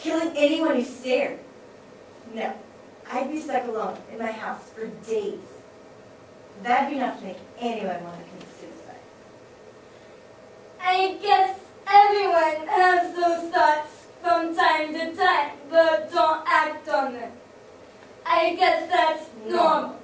killing anyone who stared. No, I'd be stuck alone in my house for days. That'd be enough to make anyone want to commit suicide. I guess everyone has those thoughts from time to time, but don't act on them. I guess that's normal.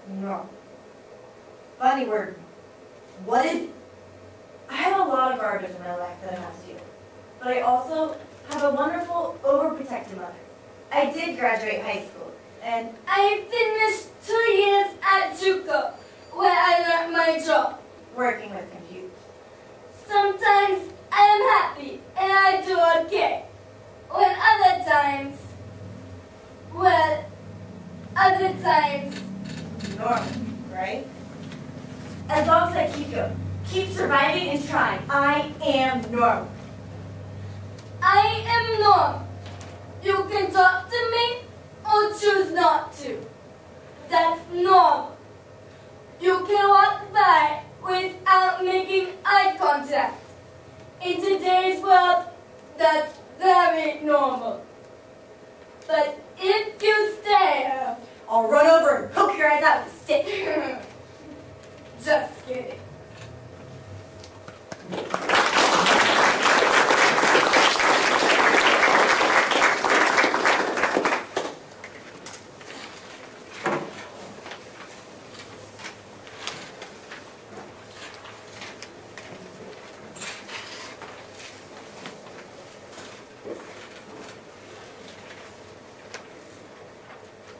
Normal. Funny word. What is it? I have a lot of garbage in my life that I have to deal with, but I also have a wonderful, overprotective mother. I did graduate high school, and I finished 2 years at JUCO, where I learned my job. working with computers. Sometimes I am happy and I do okay. When other times, well, other times, Normal, right? As long as I keep going, keep surviving and trying, I am normal. I am normal. You can talk to me or choose not to. That's normal. You can walk by without making eye contact. In today's world, that's very normal. But if you stare, I'll run over and poke your eyes out with a stick. just kidding.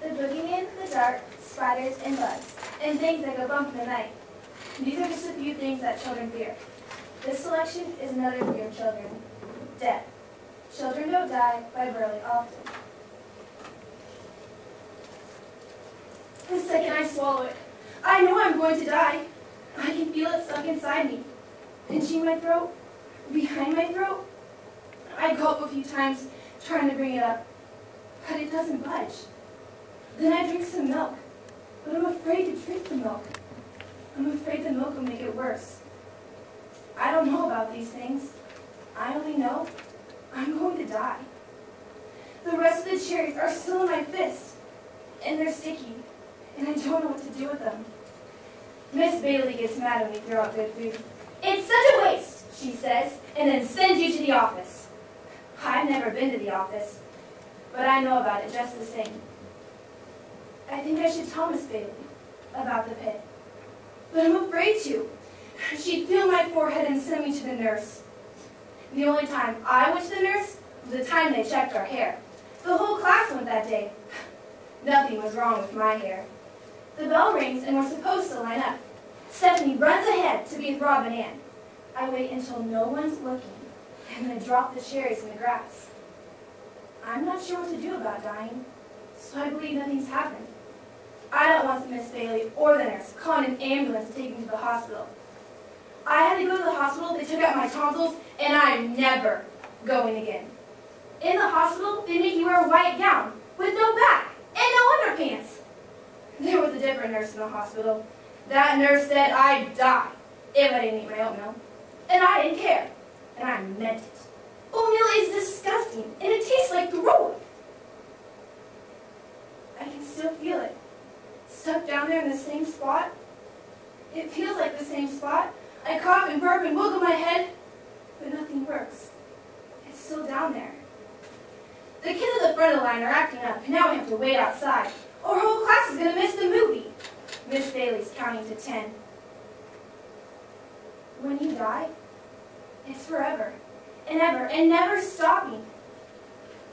The boogeyman, the dark, spiders, and bugs, and things that go bump in the night. These are just a few things that children fear. This selection is another fear of children. Death. Children don't die by very often. The second I swallow it, I know I'm going to die. I can feel it stuck inside me. Pinching my throat, behind my throat. I gulp a few times, trying to bring it up, but it doesn't budge. Then I drink some milk, but I'm afraid to drink the milk. I'm afraid the milk will make it worse. I don't know about these things. I only know I'm going to die. The rest of the cherries are still in my fist, and they're sticky, and I don't know what to do with them. Miss Bailey gets mad when we throw out good food. It's such a waste, she says, and then sends you to the office. I've never been to the office, but I know about it just the same. I think I should tell Miss Bailey about the pit, but I'm afraid to. She'd feel my forehead and send me to the nurse. The only time I went to the nurse was the time they checked our hair. The whole class went that day. Nothing was wrong with my hair. The bell rings and we're supposed to line up. Stephanie runs ahead to be with Rob and Ann. I wait until no one's looking, and then drop the cherries in the grass. I'm not sure what to do about dying, so I believe nothing's happened. I don't want Miss Bailey or the nurse calling an ambulance to take me to the hospital. I had to go to the hospital, they took out my tonsils, and I'm never going again. In the hospital, they make you wear a white gown with no back and no underpants. There was a different nurse in the hospital. That nurse said I'd die if I didn't eat my oatmeal. And I didn't care. And I meant it. Oatmeal is disgusting, and it tastes like throw-up. I can still feel it. Stuck down there in the same spot. It feels like the same spot. I cough and burp and wiggle my head, but nothing works. It's still down there. The kids at the front of the line are acting up, and now we have to wait outside, or our whole class is going to miss the movie. Miss Bailey's counting to 10. When you die, it's forever, and ever, and never stopping.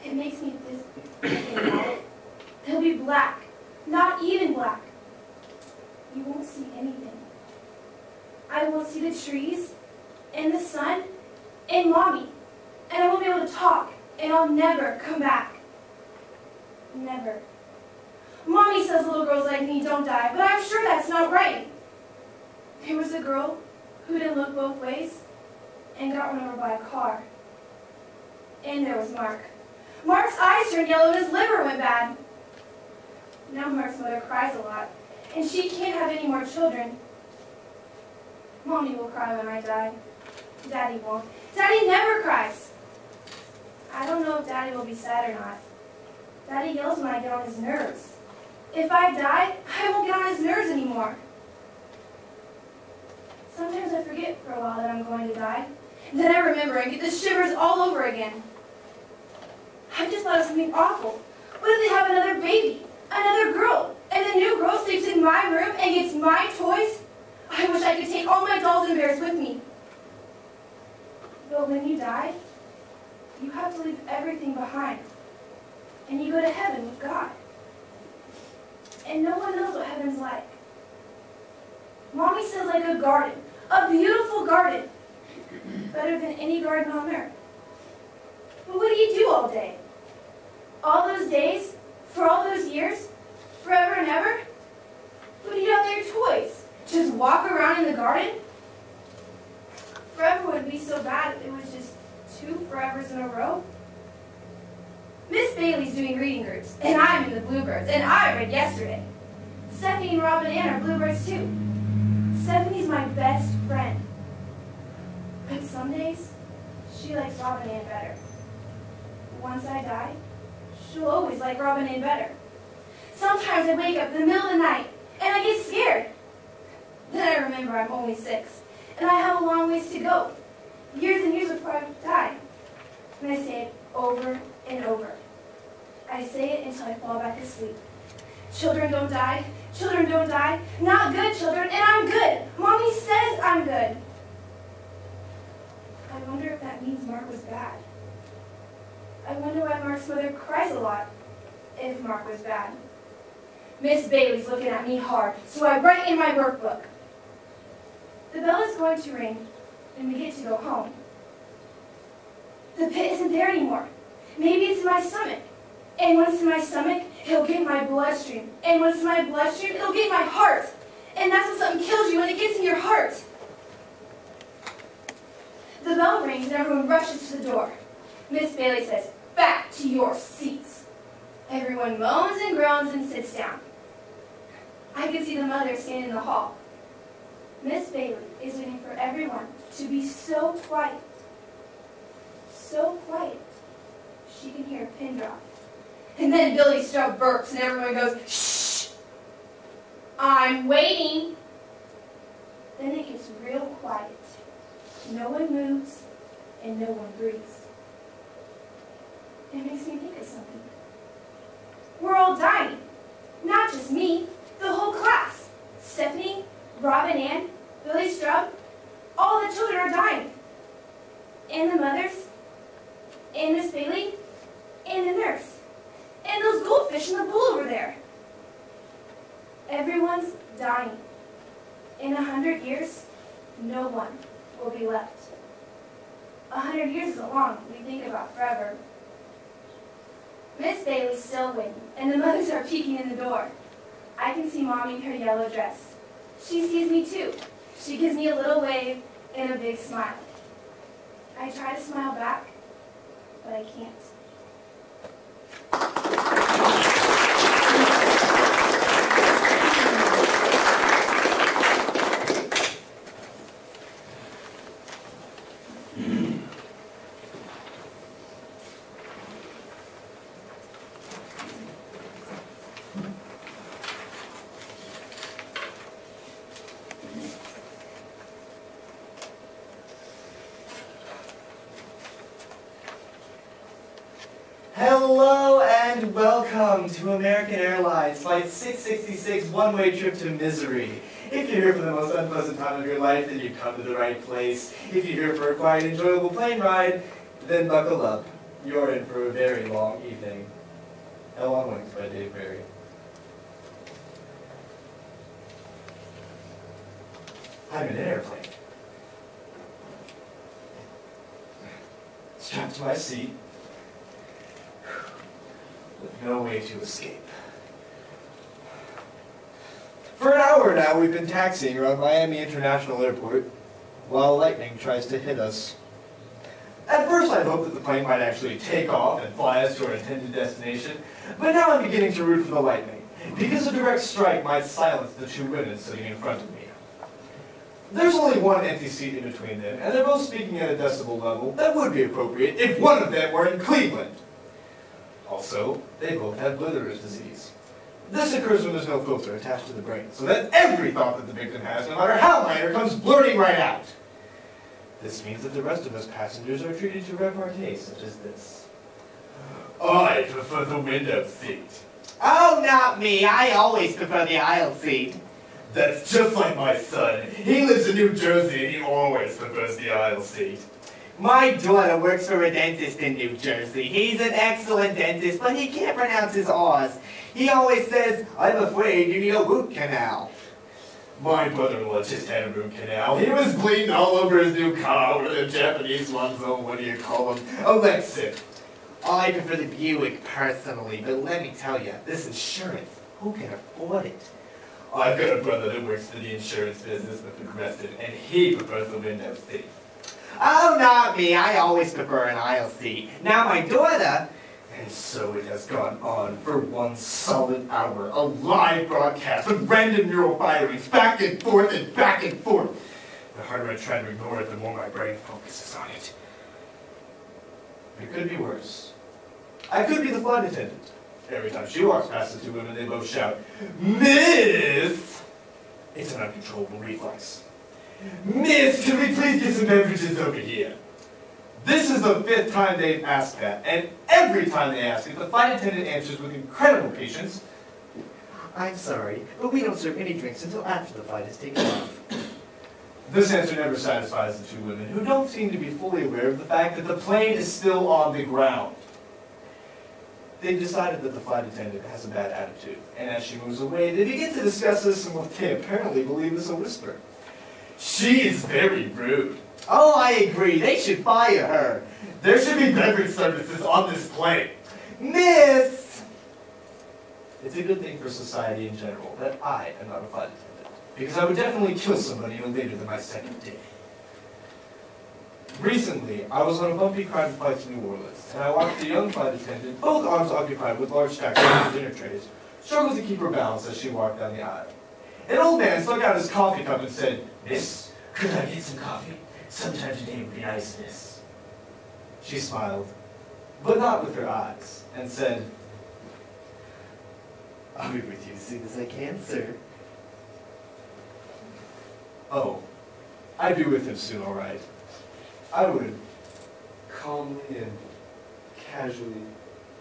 It makes me think about it. It'll be black, not even black. You won't see anything. I won't see the trees, and the sun, and Mommy, and I won't be able to talk, and I'll never come back. Never. Mommy says little girls like me don't die, but I'm sure that's not right. There was a girl who didn't look both ways and got run over by a car. And there was Mark. Mark's eyes turned yellow and his liver went bad. Now Mark's mother cries a lot, and she can't have any more children. Mommy will cry when I die. Daddy won't. Daddy never cries. I don't know if Daddy will be sad or not. Daddy yells when I get on his nerves. If I die, I won't get on his nerves anymore. Sometimes I forget for a while that I'm going to die. Then I remember and get the shivers all over again. I just thought of something awful. What if they have another baby, another girl, and the new girl sleeps in my room and gets my toys? I wish I could take all my dolls and bears with me. But when you die, you have to leave everything behind. And you go to heaven with God. And no one knows what heaven's like. Mommy says like a garden, a beautiful garden, better than any garden on earth. But what do you do all day? All those days, for all those years, forever and ever? What do you do out there, toys? Just walk around in the garden? Forever wouldn't be so bad if it was just 2 forevers in a row. Miss Bailey's doing reading groups, and I'm in the Bluebirds, and I read yesterday. Stephanie and Rob and Ann are Bluebirds too. Stephanie's my best friend. But some days, she likes Rob and Ann better. Once I die, she'll always like Rob and Ann better. Sometimes I wake up in the middle of the night, and I get scared. Then I remember I'm only 6, and I have a long ways to go. Years and years before I die. And I say it over and over. I say it until I fall back asleep. Children don't die. Children don't die. Not good children, and I'm good. Mommy says I'm good. I wonder if that means Mark was bad. I wonder why Mark's mother cries a lot if Mark was bad. Miss Bailey's looking at me hard, so I write in my workbook. The bell is going to ring, and we get to go home. The pit isn't there anymore. Maybe it's in my stomach. And when it's in my stomach, it'll get in my bloodstream. And when it's in my bloodstream, it'll get in my heart. And that's when something kills you, when it gets in your heart. The bell rings and everyone rushes to the door. Miss Bailey says, "Back to your seats." Everyone moans and groans and sits down. I can see the mother standing in the hall. Miss Bailey is waiting for everyone to be so quiet. So quiet. She can hear a pin drop. And then Billy Stubb burps and everyone goes, "Shh! I'm waiting." Then it gets real quiet. No one moves and no one breathes. It makes me think of something. We're all dying. Not just me, the whole class. Stephanie, Rob and Ann, Billy Stubb, all the children are dying. And the mothers, and Miss Bailey, and the nurse, and those goldfish in the pool over there. Everyone's dying. In 100 years, no one will be left. 100 years isn't long when you think about forever. Miss Bailey's still waiting, and the mothers are peeking in the door. I can see Mommy in her yellow dress. She sees me too. She gives me a little wave and a big smile. I try to smile back, but I can't. Hello and welcome to American Airlines Flight 666 one-way trip to Misery. If you're here for the most unpleasant time of your life, then you've come to the right place. If you're here for a quiet, enjoyable plane ride, then buckle up. You're in for a very long evening. Hell on Wings by Dave Barry. I'm in an airplane. Strapped to my seat. With no way to escape. For an hour now, we've been taxiing around Miami International Airport while lightning tries to hit us. At first, I hoped that the plane might actually take off and fly us to our intended destination, but now I'm beginning to root for the lightning, because a direct strike might silence the 2 women sitting in front of me. There's only one empty seat in between them, and they're both speaking at a decibel level that would be appropriate if one of them were in Cleveland. Also, they both have Blitherer's disease. This occurs when there's no filter attached to the brain, so that every thought that the victim has, no matter how minor, comes blurting right out. This means that the rest of us passengers are treated to repartee such as this. I prefer the window seat. Oh, not me. I always prefer the aisle seat. That's just like my son. He lives in New Jersey and he always prefers the aisle seat. My daughter works for a dentist in New Jersey. He's an excellent dentist, but he can't pronounce his R's. He always says, I'm afraid you need a root canal. My brother-in-law just had a root canal. He was bleeding all over his new car with the Japanese ones, oh, what do you call them? Alexa. I prefer the Buick personally, but let me tell you, this insurance, who can afford it? I've got a brother that works for the insurance business with Progressive, and he prefers the window seat. Oh, not me. I always prefer an aisle seat. Now my daughter... And so it has gone on for 1 solid hour. A live broadcast with random neural firings, back and forth and back and forth. The harder I try to ignore it, the more my brain focuses on it. It could be worse. I could be the flight attendant. Every time she walks past the two women, they both shout, Miss! It's an uncontrollable reflex. Miss, can we please get some beverages over here? This is the 5th time they've asked that, and every time they ask it, the flight attendant answers with incredible patience, I'm sorry, but we don't serve any drinks until after the flight has taken off. This answer never satisfies the two women, who don't seem to be fully aware of the fact that the plane is still on the ground. They've decided that the flight attendant has a bad attitude, and as she moves away, they begin to discuss this in what they apparently believe is a whisper. She is very rude. Oh, I agree. They should fire her. There should be beverage services on this plane. Miss! It's a good thing for society in general that I am not a flight attendant, because I would definitely kill somebody no later than my 2nd day. Recently, I was on a bumpy, crowded flight to New Orleans, and I watched a young flight attendant, both arms occupied with large stacks of dinner trays, struggle to keep her balance as she walked down the aisle. An old man stuck out his coffee cup and said, Miss, could I get some coffee? Sometime today would be nice, miss. She smiled, but not with her eyes, and said, I'll be with you as soon as I can, sir. Oh, I'd be with him soon, all right. I would calmly and casually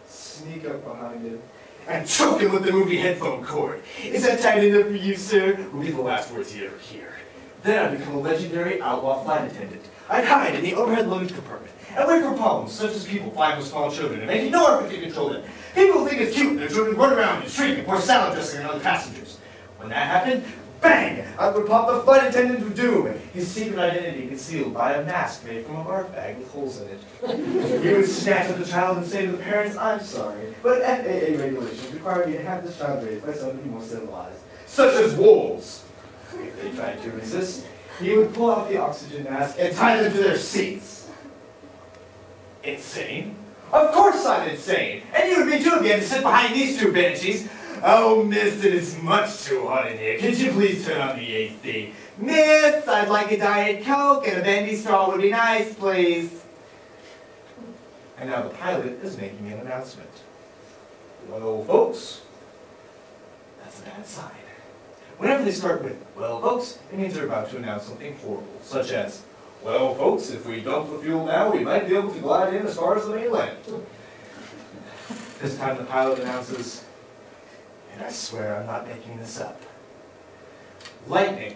sneak up behind him and choke him with the movie headphone cord. Is that tight enough for you, sir? Will be the last words you ever hear. Then I'd become a legendary outlaw flight attendant. I'd hide in the overhead luggage compartment and wait for problems such as people flying with small children and making no effort to control them. People think it's cute and their children run around and shriek and pour salad dressing on other passengers. When that happened, bang! Out would pop the flight attendant of doom, his secret identity concealed by a mask made from a barf bag with holes in it. He would snatch up the child and say to the parents, I'm sorry, but FAA regulations require me to have this child raised by somebody more civilized, such as wolves. If they tried to resist, he would pull out the oxygen mask and tie them to their seats. Insane? Of course I'm insane! And you would be too if you had to sit behind these two banshees. Oh, miss, it is much too hot in here. Could you please turn on the AC? Miss, I'd like a Diet Coke and a bendy straw would be nice, please. And now the pilot is making an announcement. Well, folks, that's a bad sign. Whenever they start with, well, folks, it means they're about to announce something horrible, such as, well, folks, if we dump the fuel now, we might be able to glide in as far as the mainland. This time the pilot announces, and I swear I'm not making this up, lightning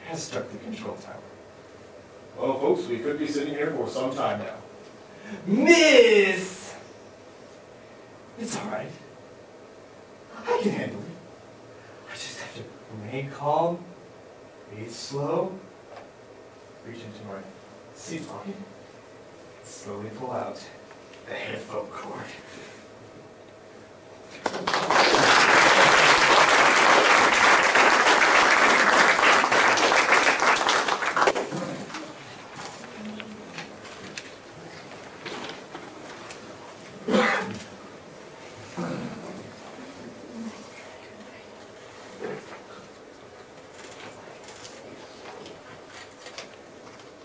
has struck the control tower. Well, folks, we could be sitting here for some time now. Miss! It's all right. I can handle it. I just have to remain calm, breathe slow, reach into my seat pocket, and slowly pull out the headphone cord.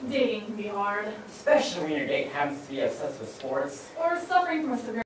Dating can be hard, Especially when your date happens to be obsessed with sports. or suffering from a severe